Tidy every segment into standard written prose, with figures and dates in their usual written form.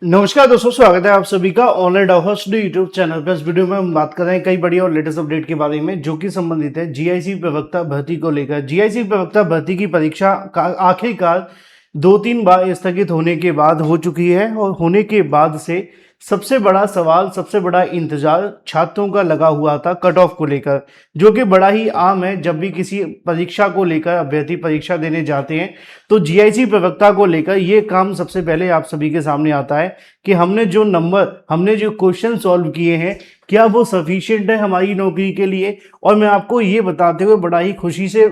नमस्कार दोस्तों, स्वागत है आप सभी का ऑनलाइन होस्ट यूट्यूब चैनल पर। इस वीडियो में हम बात कर रहे हैं कई बड़ी और लेटेस्ट अपडेट के बारे में जो कि संबंधित है जीआईसी प्रवक्ता भर्ती को लेकर। जीआईसी प्रवक्ता भर्ती की परीक्षा का आखिरकार 2-3 बार स्थगित होने के बाद हो चुकी है और होने के बाद से सबसे बड़ा सवाल, सबसे बड़ा इंतजार छात्रों का लगा हुआ था कट ऑफ को लेकर, जो कि बड़ा ही आम है। जब भी किसी परीक्षा को लेकर अभ्यर्थी परीक्षा देने जाते हैं तो जीआईसी प्रवक्ता को लेकर ये काम सबसे पहले आप सभी के सामने आता है कि हमने जो क्वेश्चन सॉल्व किए हैं, क्या वो सफिशिएंट है हमारी नौकरी के लिए। और मैं आपको ये बताते हुए बड़ा ही खुशी से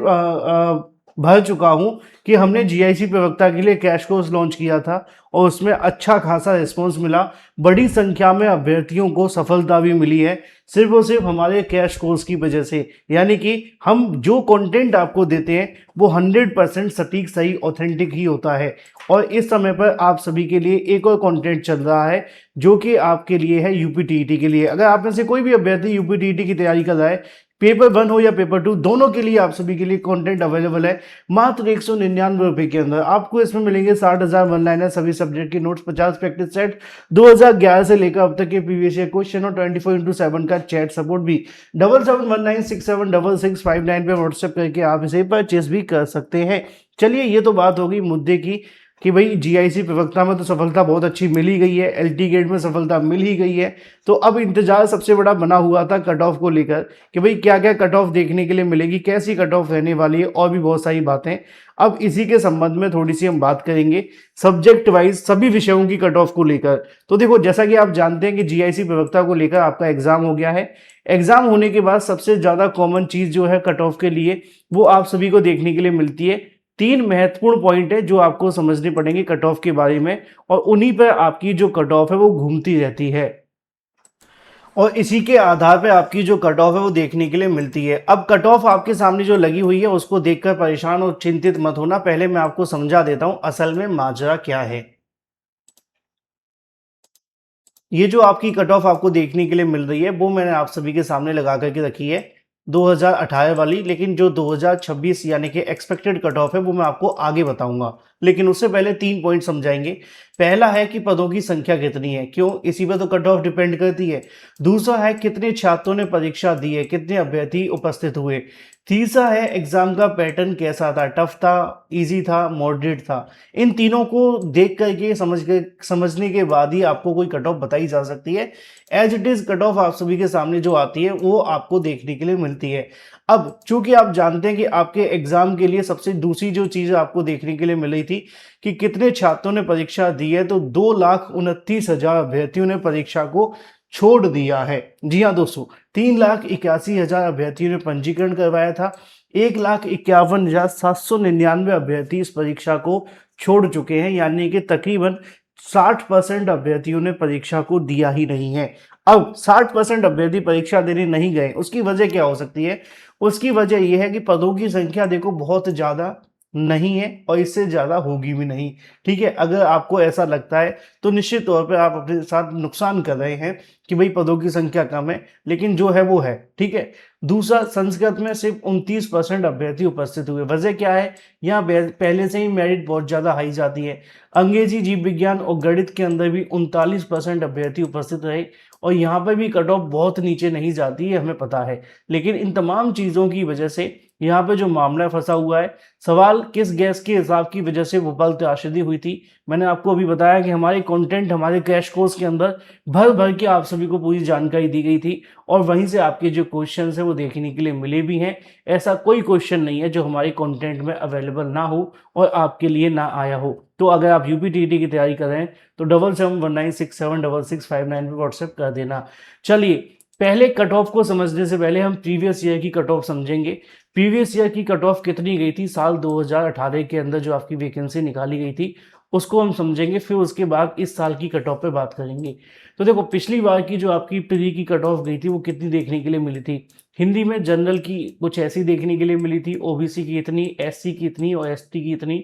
भर चुका हूं कि हमने जीआईसी प्रवक्ता के लिए क्रैश कोर्स लॉन्च किया था और उसमें अच्छा खासा रिस्पॉन्स मिला। बड़ी संख्या में अभ्यर्थियों को सफलता भी मिली है सिर्फ और सिर्फ हमारे क्रैश कोर्स की वजह से। यानी कि हम जो कंटेंट आपको देते हैं वो 100% सटीक, सही, ऑथेंटिक ही होता है। और इस समय पर आप सभी के लिए एक और कंटेंट चल रहा है जो कि आपके लिए है यूपीटीईटी के लिए। अगर आप में से कोई भी अभ्यर्थी यूपीटीईटी की तैयारी कर रहा है, पेपर 1 हो या पेपर 2, दोनों के लिए आप सभी के लिए कंटेंट अवेलेबल है मात्र 199 रुपए के अंदर। आपको इसमें मिलेंगे 60,000 वन लाइनर, सभी सब्जेक्ट के नोट्स, 50 प्रैक्टिस सेट, 2011 से लेकर अब तक के प्रीवियस ईयर क्वेश्चन और 24/7 का चैट सपोर्ट भी। 7719676659 पे व्हाट्सएप करके आप इसे परचेस भी कर सकते हैं। चलिए, ये तो बात होगी मुद्दे की कि भाई जीआईसी प्रवक्ता में तो सफलता बहुत अच्छी मिल ही गई है, एलटी गेट में सफलता मिल ही गई है। तो अब इंतजार सबसे बड़ा बना हुआ था कट ऑफ को लेकर कि भाई क्या क्या कट ऑफ देखने के लिए मिलेगी, कैसी कट ऑफ रहने वाली है और भी बहुत सारी बातें। अब इसी के संबंध में थोड़ी सी हम बात करेंगे सब्जेक्ट वाइज सभी विषयों की कट ऑफ को लेकर। तो देखो, जैसा कि आप जानते हैं कि जीआईसी प्रवक्ता को लेकर आपका एग्जाम हो गया है। एग्जाम होने के बाद सबसे ज्यादा कॉमन चीज जो है कट ऑफ के लिए, वो आप सभी को देखने के लिए मिलती है। 3 महत्वपूर्ण पॉइंट है जो आपको समझने पड़ेंगे कट ऑफ के बारे में, और उन्हीं पर आपकी जो कट ऑफ है वो घूमती रहती है और इसी के आधार पर आपकी जो कट ऑफ है वो देखने के लिए मिलती है। अब कट ऑफ आपके सामने जो लगी हुई है उसको देखकर परेशान और चिंतित मत होना। पहले मैं आपको समझा देता हूं असल में माजरा क्या है। ये जो आपकी कट ऑफ आपको देखने के लिए मिल रही है वो मैंने आप सभी के सामने लगा करके रखी है 2018 वाली, लेकिन जो 2026 यानी कि एक्सपेक्टेड कट ऑफ है वो मैं आपको आगे बताऊंगा। लेकिन उससे पहले 3 पॉइंट समझाएंगे। पहला है कि पदों की संख्या कितनी है, क्यों, इसी पर तो कट ऑफ डिपेंड करती है। दूसरा है कितने छात्रों ने परीक्षा दी है, कितने अभ्यर्थी उपस्थित हुए। तीसरा है एग्जाम का पैटर्न कैसा था, टफ था, इजी था, मॉडरेट था। इन तीनों को देख करके समझने के बाद ही आपको कोई कट ऑफ बताई जा सकती है। As it is cut off आप सभी के सामने जो आती है वो आपको देखने के लिए मिलती है। अब चूंकि आप जानते हैं कि आपके एग्जाम के लिए सबसे दूसरी जो चीज आपको देखने के लिए मिली थी कि कितने छात्रों ने परीक्षा दी है, तो 2,29,000 अभ्यर्थियों ने परीक्षा को छोड़ दिया है। जी हाँ दोस्तों, 3,81,000 अभ्यर्थियों ने पंजीकरण करवाया था। 1,51,799 अभ्यर्थी इस परीक्षा को छोड़ चुके हैं, यानी कि तकरीबन 60% अभ्यर्थियों ने परीक्षा को दिया ही नहीं है। अब 60% अभ्यर्थी परीक्षा देने नहीं गए, उसकी वजह क्या हो सकती है? उसकी वजह यह है कि पदों की संख्या देखो बहुत ज्यादा नहीं है और इससे ज्यादा होगी भी नहीं। ठीक है, अगर आपको ऐसा लगता है तो निश्चित तौर पे आप अपने साथ नुकसान कर रहे हैं कि भाई पदों की संख्या कम है, लेकिन जो है वो है। ठीक है। दूसरा, संस्कृत में सिर्फ 29% अभ्यर्थी उपस्थित हुए। वजह क्या है? यहाँ पहले से ही मेरिट बहुत ज्यादा हाई जाती है। अंग्रेजी, जीव विज्ञान और गणित के अंदर भी 39% अभ्यर्थी उपस्थित रहे और यहाँ पर भी कट ऑफ बहुत नीचे नहीं जाती है, हमें पता है। लेकिन इन तमाम चीजों की वजह से यहाँ पे जो मामला फंसा हुआ है, सवाल किस गैस के हिसाब की वजह से भोपाल त्रासदी हुई थी। मैंने आपको अभी बताया कि हमारे कंटेंट, हमारे क्रैश कोर्स के अंदर भर भर के आप सभी को पूरी जानकारी दी गई थी और वहीं से आपके जो क्वेश्चन है वो देखने के लिए मिले भी हैं। ऐसा कोई क्वेश्चन नहीं है जो हमारे कंटेंट में अवेलेबल ना हो और आपके लिए ना आया हो। तो अगर आप यूपीटीईटी की तैयारी कर रहे हैं तो 7719676659 पे व्हाट्सएप कर देना। चलिए, पहले कट ऑफ को समझने से पहले हम प्रीवियस ईयर की कट ऑफ समझेंगे। प्रीवियस ईयर की कट ऑफ कितनी गई थी साल 2018 के अंदर, जो आपकी वैकेंसी निकाली गई थी उसको हम समझेंगे, फिर उसके बाद इस साल की कट ऑफ पे बात करेंगे। तो देखो, पिछली बार की जो आपकी प्री की कट ऑफ गई थी वो कितनी देखने के लिए मिली थी? हिंदी में जनरल की कुछ ऐसी देखने के लिए मिली थी, ओबीसी की इतनी, एससी की इतनी और एसटी की इतनी।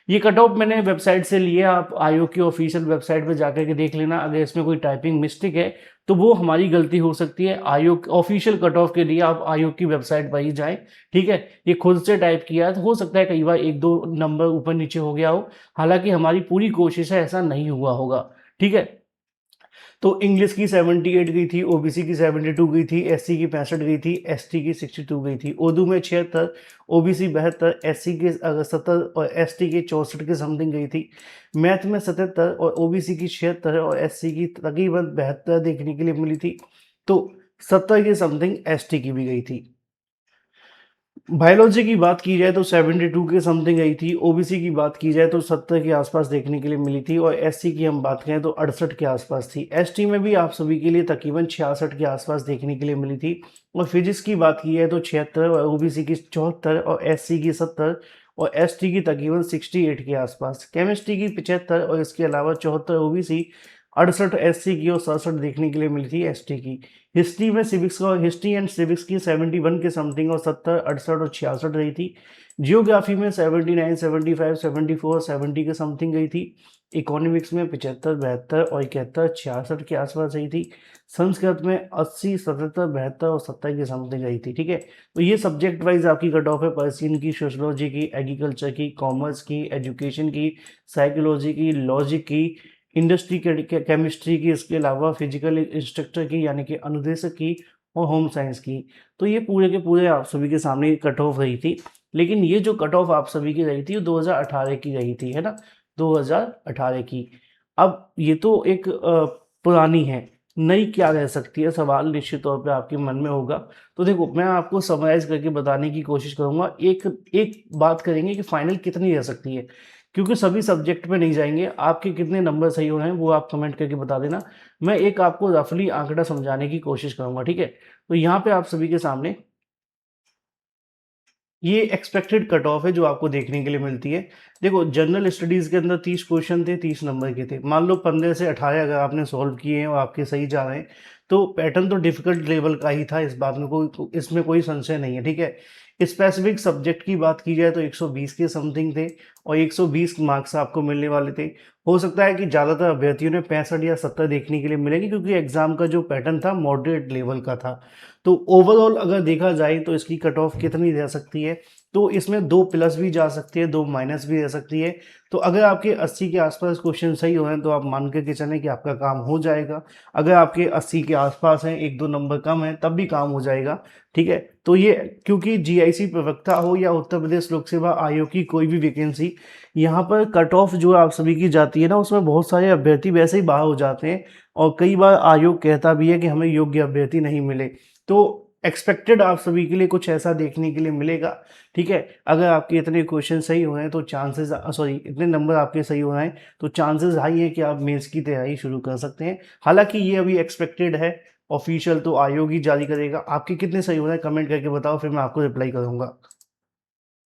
ये कट ऑफ मैंने वेबसाइट से लिए, आप आयोग की ऑफिशियल वेबसाइट पे जाकर के देख लेना। अगर इसमें कोई टाइपिंग मिस्टेक है तो वो हमारी गलती हो सकती है। आयोग ऑफिशियल कट ऑफ के लिए आप आयोग की वेबसाइट पर ही जाएं। ठीक है, ये खुद से टाइप किया है तो हो सकता है कई बार 1-2 नंबर ऊपर नीचे हो गया हो, हालांकि हमारी पूरी कोशिश है ऐसा नहीं हुआ होगा। ठीक है। तो इंग्लिश की 78 गई थी, ओबीसी की 72 गई थी, एससी की 65 गई थी, एसटी की 62 गई थी, उर्दू में 76, ओबीसी 72, एससी के 70 और एसटी के 64 के समथिंग गई थी। मैथ में 77 और ओबीसी की 76 और एससी की तकरीबन 72 देखने के लिए मिली थी। तो 70 के समथिंग एसटी की भी गई थी। बायोलॉजी की बात की जाए तो 72 के समथिंग आई थी, ओबीसी की बात की जाए तो 70 के आसपास देखने के लिए मिली थी और एससी की हम बात करें तो 68 के आसपास थी। एसटी में भी आप सभी के लिए तकरीबन 66 के आसपास देखने के लिए मिली थी और फिजिक्स की बात की जाए तो 76 और ओबीसी की 74 और एससी की 70 और एसटी की तकरीबन 68 के आसपास। केमिस्ट्री की 75 और इसके अलावा 74 ओबीसी, 68 एससी की और 67 देखने के लिए मिली थी एसटी की। हिस्ट्री में सिविक्स का हिस्ट्री एंड सिविक्स की 71 के समथिंग और 70, 68 और 66 रही थी। जियोग्राफी में 79, 75, 74, 70 के समथिंग गई थी। इकोनॉमिक्स में 75, 72 और 71, 66 के आसपास रही थी। संस्कृत में 80, 77, 72 और 70 के समथिंग रही थी। ठीक है, तो ये सब्जेक्ट वाइज आपकी कट ऑफ है। पर्सियन की, सोशोलॉजी की, एग्रीकल्चर की, कॉमर्स की, एजुकेशन की, साइकोलॉजी की, लॉजिक की, इंडस्ट्री केमिस्ट्री की, इसके अलावा फिजिकल इंस्ट्रक्टर की यानी कि अनुदेशक की और होम साइंस की। तो ये पूरे के पूरे आप सभी के सामने कट ऑफ रही थी। लेकिन ये जो कट ऑफ आप सभी की रही थी वो 2018 की रही थी, है ना, 2018 की। अब ये तो एक पुरानी है, नई क्या रह सकती है, सवाल निश्चित तौर पे आपके मन में होगा। तो देखो, मैं आपको समराइज करके बताने की कोशिश करूंगा। एक एक बात करेंगे कि फाइनल कितनी रह सकती है, क्योंकि सभी सब्जेक्ट में नहीं जाएंगे। आपके कितने नंबर सही हो रहे हैं वो आप कमेंट करके बता देना। मैं एक आपको रफली आंकड़ा समझाने की कोशिश करूंगा। ठीक है, तो यहाँ पे आप सभी के सामने ये एक्सपेक्टेड कट ऑफ है जो आपको देखने के लिए मिलती है। देखो, जनरल स्टडीज के अंदर 30 क्वेश्चन थे, 30 नंबर के थे। मान लो 15 से 18 अगर आपने सॉल्व किए हैं और आपके सही जा रहे हैं, तो पैटर्न तो डिफिकल्ट लेवल का ही था, इस बात में इसमें कोई संशय नहीं है। ठीक है, स्पेसिफिक सब्जेक्ट की बात की जाए तो 120 के समथिंग थे और 120 मार्क्स आपको मिलने वाले थे। हो सकता है कि ज़्यादातर अभ्यर्थियों ने 65 या 70 देखने के लिए मिलेंगे, क्योंकि एग्जाम का जो पैटर्न था मॉडरेट लेवल का था। तो ओवरऑल अगर देखा जाए तो इसकी कट ऑफ कितनी रह सकती है, तो इसमें 2 प्लस भी जा सकती है, 2 माइनस भी रह सकती है। तो अगर आपके 80 के आसपास क्वेश्चन सही हो रहे हैं तो आप मान करके चलें कि आपका काम हो जाएगा। अगर आपके 80 के आसपास हैं, 1-2 नंबर कम है, तब भी काम हो जाएगा। ठीक है, तो ये क्योंकि जीआईसी प्रवक्ता हो या उत्तर प्रदेश लोक सेवा आयोग की कोई भी वैकेंसी, यहाँ पर कट ऑफ जो आप सभी की जाती है ना, उसमें बहुत सारे अभ्यर्थी वैसे ही बाहर हो जाते हैं और कई बार आयोग कहता भी है कि हमें योग्य अभ्यर्थी नहीं मिले। तो एक्सपेक्टेड आप सभी के लिए कुछ ऐसा देखने के लिए मिलेगा। ठीक है, अगर आपके इतने क्वेश्चन सही हो रहे हैं तो चांसेस, सॉरी, इतने नंबर आपके सही हो रहे हैं तो चांसेस हाई है कि आप मेंस की तैयारी शुरू कर सकते हैं। हालांकि ये अभी एक्सपेक्टेड है, ऑफिशियल तो आयोग ही जारी करेगा। आपके कितने सही हो रहे हैं कमेंट करके बताओ, फिर मैं आपको रिप्लाई करूंगा।